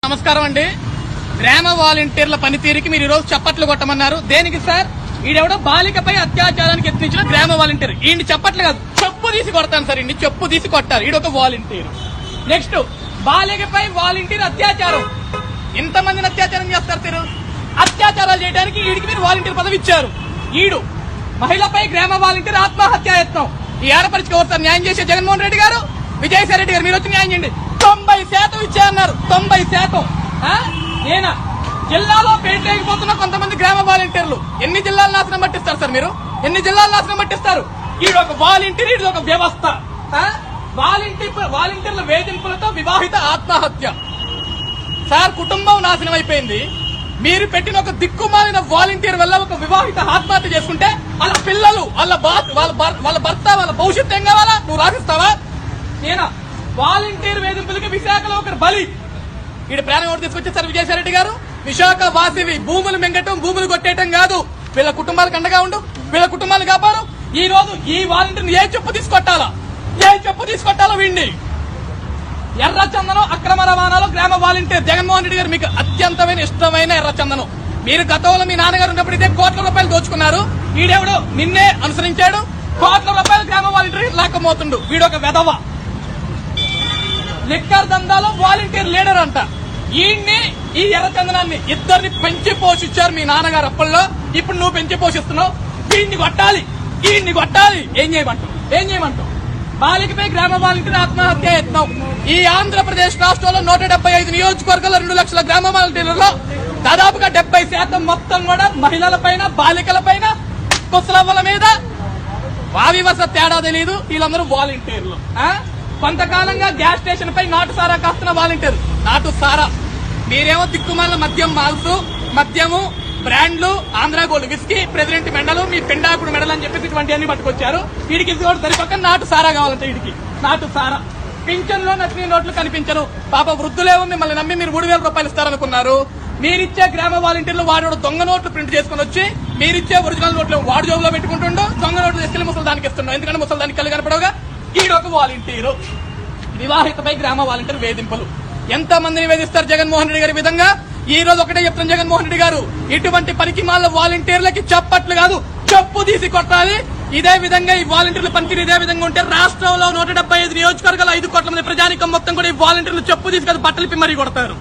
నమస్కారం అండి. గ్రామ వాలంటీర్ల పనితీరుకి మీరు ఈరోజు చప్పట్లు కొట్టమన్నారు. దేనికి సార్? ఈడెవడో బాలికపై అత్యాచారానికి యత్నించిన గ్రామ వాలంటీర్. ఈయన చప్పట్లు కాదు, చెప్పు తీసి కొడతాను సార్. ఈయన్ని చెప్పు తీసి కొట్టారు. ఈడొక వాలంటీర్. నెక్స్ట్, బాలికపై వాలంటీర్ అత్యాచారం. ఎంతమందిని అత్యాచారం చేస్తారు మీరు? అత్యాచారాలు చేయడానికి ఈడికి మీరు వాలంటీర్ పదవి ఇచ్చారు. ఈడు మహిళపై గ్రామ వాలంటీర్ ఆత్మహత్యాయత్నం. ఈ ఆడపరిచికి ఒకసారి న్యాయం చేసే జగన్మోహన్ రెడ్డి గారు, విజయసాయి రెడ్డి గారు, మీరు వచ్చి న్యాయం చేయండి. 90% ఇచ్చారన్నారు. 90%. ఏనా జిల్లాలో పేటలేకపోతున్న కొంతమంది గ్రామ వాలంటీర్లు ఎన్ని జిల్లాలు నాశనం పట్టిస్తారు సార్? మీరు ఎన్ని జిల్లాలు నాశనం పట్టిస్తారు? ఈడొక వాలంటీర్, ఈడొక వ్యవస్థ. వాలంటీర్ల వేధింపులతో వివాహిత ఆత్మహత్య. సార్, కుటుంబం నాశనం అయిపోయింది. మీరు పెట్టిన ఒక దిక్కుమాలిన వాలంటీర్ వల్ల ఒక వివాహిత ఆత్మహత్య చేసుకుంటే వాళ్ళ పిల్లలు, వాళ్ళ భర్త, వాళ్ళ భవిష్యత్తు ఏం కావాలా? నువ్వు రాసిస్తావా? నేనా వాలంటీర్ వేధింపులకి విశాఖలో ఒకరు బలి. ఈడు ప్రాణం ఒకటి తీసుకొచ్చేసారు విజయసాయి రెడ్డి గారు. విశాఖ వాసివి భూములు మింగటం, భూములు కొట్టేయటం కాదు. వీళ్ళ కుటుంబాలకు అండగా ఉండు, వీళ్ళ కుటుంబాలు కాపాడు. ఈ రోజు ఈ వాలంటీర్ని ఏ చెప్పు తీసుకొట్టాలో వీడిని. ఎర్రచందనం అక్రమ రవాణాలో గ్రామ వాలంటీర్ జగన్మోహన్ రెడ్డి గారు మీకు అత్యంతమైన ఇష్టమైన ఎర్రచందనం. మీరు గతంలో మీ నాన్నగారు ఉన్నప్పుడు ఇదే కోట్ల రూపాయలు దోచుకున్నారు. వీడెవడో నిన్నే అనుసరించాడు. కోట్ల రూపాయలు గ్రామ వాలంటీర్ లాక్కపోతుండు. వీడొక వెధవ. లిక్కర్ దందాలో వాలంటీర్ లీడర్ అంట. ఈయన్ని, ఈ ఎర్రచందనాన్ని ఇద్దరిని పెంచి పోషించారు మీ నాన్నగారు అప్పట్లో. ఇప్పుడు నువ్వు పెంచి పోషిస్తున్నావు. ఈయన్ని కొట్టాలి. ఏం చేయమంటావు? బాలికపై గ్రామ వాలంటీర్ ఆత్మహత్య యత్నం. ఈ ఆంధ్రప్రదేశ్ రాష్ట్రంలో 175 నియోజకవర్గాల 2 లక్షల గ్రామ వాలంటీర్లలో దాదాపుగా 70% మొత్తం కూడా మహిళల పైన, బాలికల పైన, కుసలవ్వల మీద వావివస తేడా తెలీదు. వీళ్ళందరూ వాలంటీర్లు. కొంతకాలంగా గ్యాస్ స్టేషన్ పై నాటు సారా కాస్తున్న వాలంటీర్. నాటు సారా మీరేమో దిక్కుమాల మద్యం మాల్సు, మద్యము, బ్రాండ్లు, ఆంధ్ర గోల్డ్ విస్కీ, ప్రెసిడెంట్ మెడలు, మీ పిండాకుడు మెడలు అని చెప్పేసి ఇటువంటి అన్ని పట్టుకొచ్చారు. వీడికి సరిపక్క నాటు సారా కావాలంటే వీడికి నాటు సారా. పింఛన్లో నకిలీ నోట్లు కనిపించను. పాప వృద్ధులేమో మిమ్మల్ని నమ్మి మీరు 3000 రూపాయలు ఇస్తారనుకున్నారు. మీరిచ్చే గ్రామ వాలంటీర్లు వాడు దొంగ నోట్లు ప్రింట్ చేసుకుని వచ్చి మీరిచ్చే ఒరిజినల్ నోట్లు వాడు జోబులో పెట్టుకుంటుండో, దొంగ నోట్లు తీసుకెళ్లి ముసలిదానికి ఇస్తుండో. ఎందుకంటే ముసలిదానికి కళ్ళు కనపడవుగా. ఈడొక వాలంటీరు. వివాహితపై గ్రామ వాలంటీర్ వేధింపులు. ఎంత మందిని వేధిస్తారు జగన్మోహన్ రెడ్డి గారి విధంగా? ఈ రోజు ఒకటే చెప్తాను జగన్మోహన్ రెడ్డి గారు, ఇటువంటి పనికి మాల వాలంటీర్లకి చప్పట్లు కాదు, చెప్పు తీసి కొట్టాలి. ఇదే విధంగా ఈ వాలంటీర్ల పనితీరు ఇదే విధంగా ఉంటే రాష్ట్రంలో 175 నియోజకవర్గాలు 5 కోట్ల మంది ప్రజానికం మొత్తం కూడా ఈ వాలంటీర్లు చెప్పు తీసి కాదు బట్టలు మరీ కొడతారు.